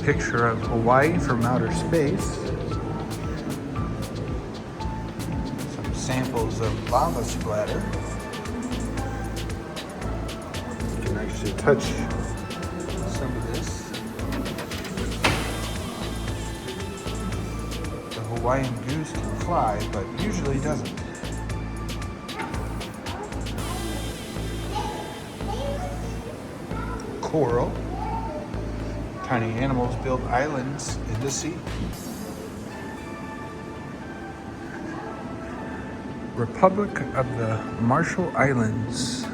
Picture of Hawaii from outer space. Some samples of lava splatter. You can actually touch some of this. The Hawaiian goose can fly, but usually doesn't. Coral. Tiny animals build islands in the sea. Republic of the Marshall Islands.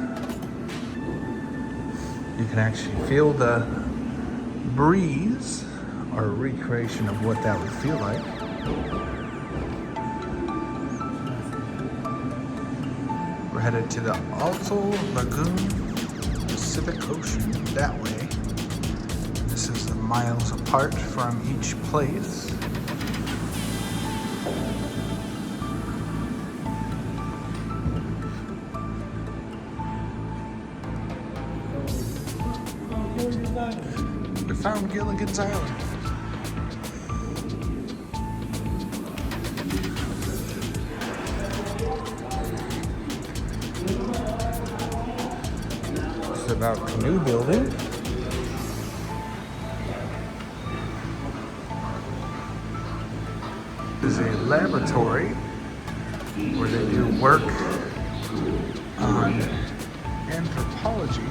You can actually feel the breeze, or a recreation of what that would feel like. We're headed to the Alto Lagoon, Pacific Ocean, that way. This is miles apart from each place. We found Gilligan's Island. It's about canoe building. This is a laboratory where they do work on anthropology.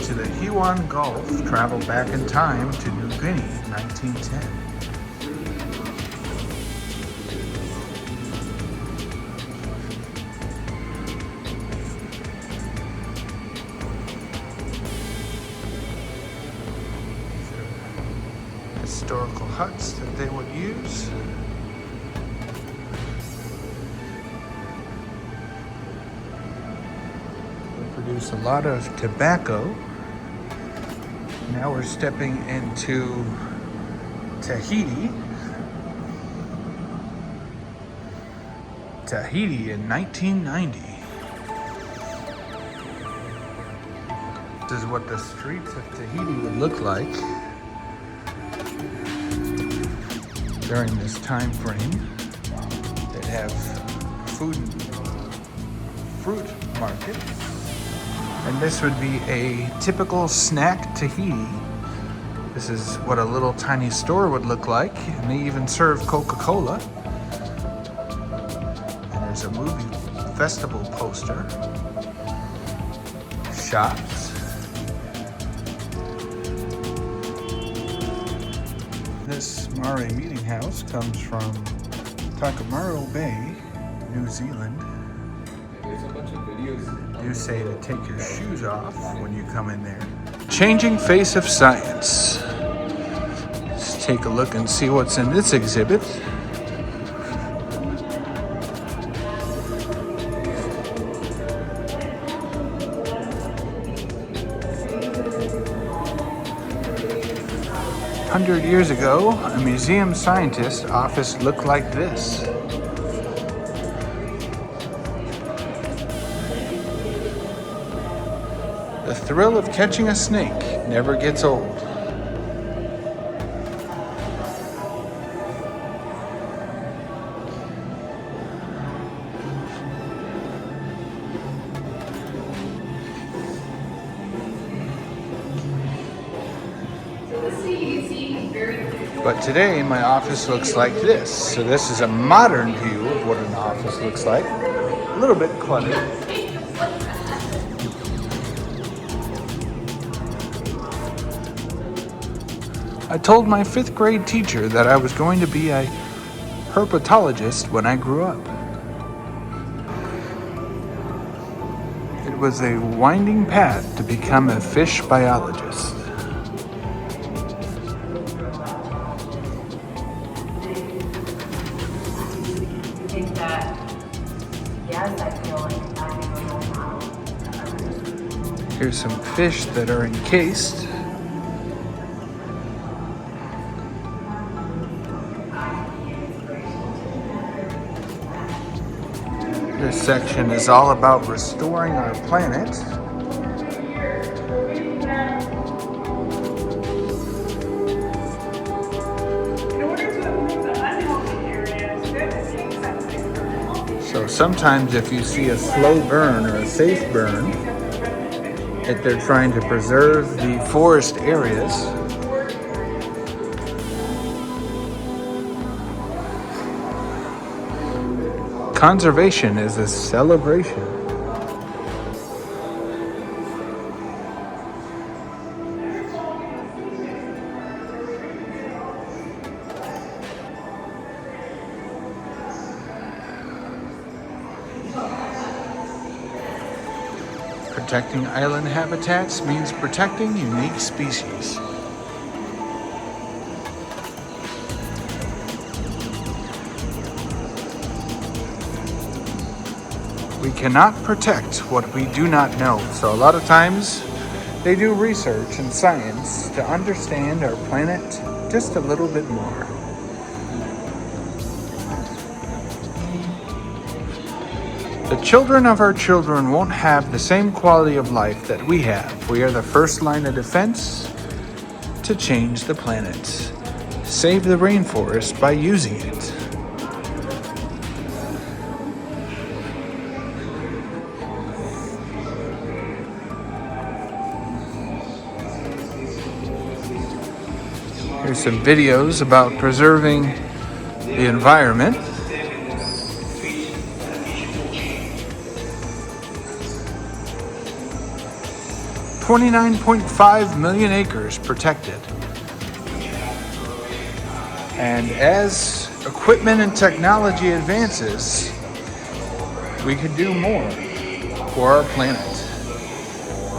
To the Huon Gulf, travel back in time to New Guinea, 1910. Historical huts that they would use. They produce a lot of tobacco. Now we're stepping into Tahiti. Tahiti in 1990. This is what the streets of Tahiti would look like during this time frame. They'd have fruit market, and this would be a typical snack Tahiti. This is what a little tiny store would look like, and they even serve Coca-Cola. And there's a movie festival poster. Shops. This Mare Meeting House comes from Takamaru Bay, New Zealand. There's a bunch of videos. They do say to take your shoes off when you come in there. Changing face of science. Let's take a look and see what's in this exhibit. A 100 years ago, a museum scientist office looked like this. The thrill of catching a snake never gets old. But today, my office looks like this. So this is a modern view of what an office looks like. A little bit cluttered. I told my 5th grade teacher that I was going to be a herpetologist when I grew up. It was a winding path to become a fish biologist. Think that, yes, I feel like I don't know how. Here's some fish that are encased. This section is all about restoring our planet. So sometimes if you see a slow burn or a safe burn, if they're trying to preserve the forest areas, conservation is a celebration. Protecting island habitats means protecting unique species. We cannot protect what we do not know. So a lot of times they do research and science to understand our planet just a little bit more. The children of our children won't have the same quality of life that we have. We are the first line of defense to change the planet. Save the rainforest by using it. Here's some videos about preserving the environment. $29.5 million acres protected. And as equipment and technology advances, we can do more for our planet.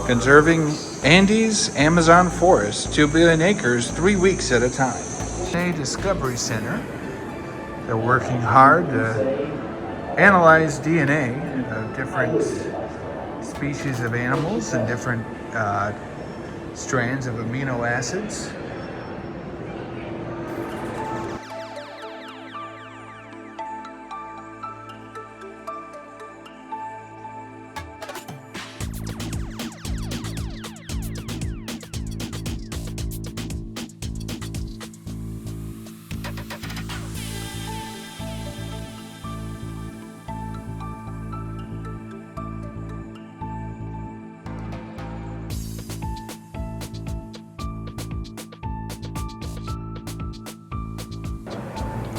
Conserving Andes Amazon forest, 2 billion acres, 3 weeks at a time. DNA Discovery Center. They're working hard to analyze DNA of different species of animals and different strands of amino acids.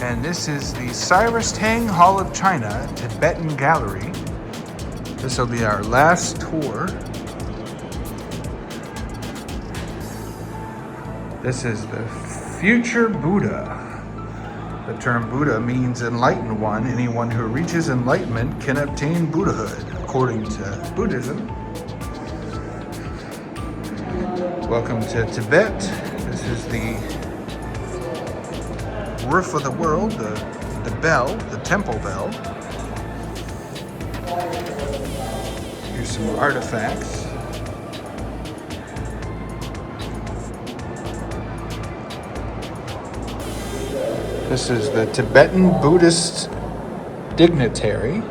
And this is the Cyrus Tang Hall of China Tibetan Gallery. This will be our last tour. This is the future Buddha. The term Buddha means enlightened one. Anyone who reaches enlightenment can obtain Buddhahood, according to Buddhism. Welcome to Tibet. This is the roof of the world, the bell, the temple bell. Here's some artifacts. This is the Tibetan Buddhist dignitary.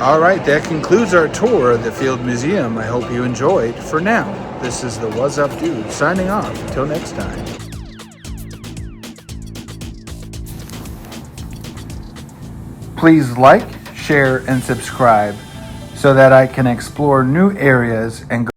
All right, that concludes our tour of the Field Museum. I hope you enjoyed. For now, this is the What's Up Dude signing off. Until next time. Please like, share, and subscribe so that I can explore new areas and go